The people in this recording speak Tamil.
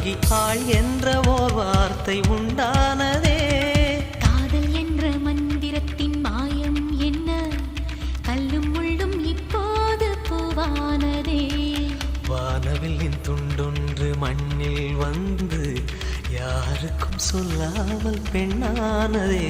பெண்ணாகி ஆள் என்ற ஓர் வார்த்தை உண்டானதே. காதல் என்ற மந்திரத்தின் மாயம் என்ன, கல்லும் முள்ளும் இப்போது பூவானதே. வானவில்லின் துண்டொன்று மண்ணில் வந்து யாருக்கும் சொல்லாமல் பெண்ணானதே.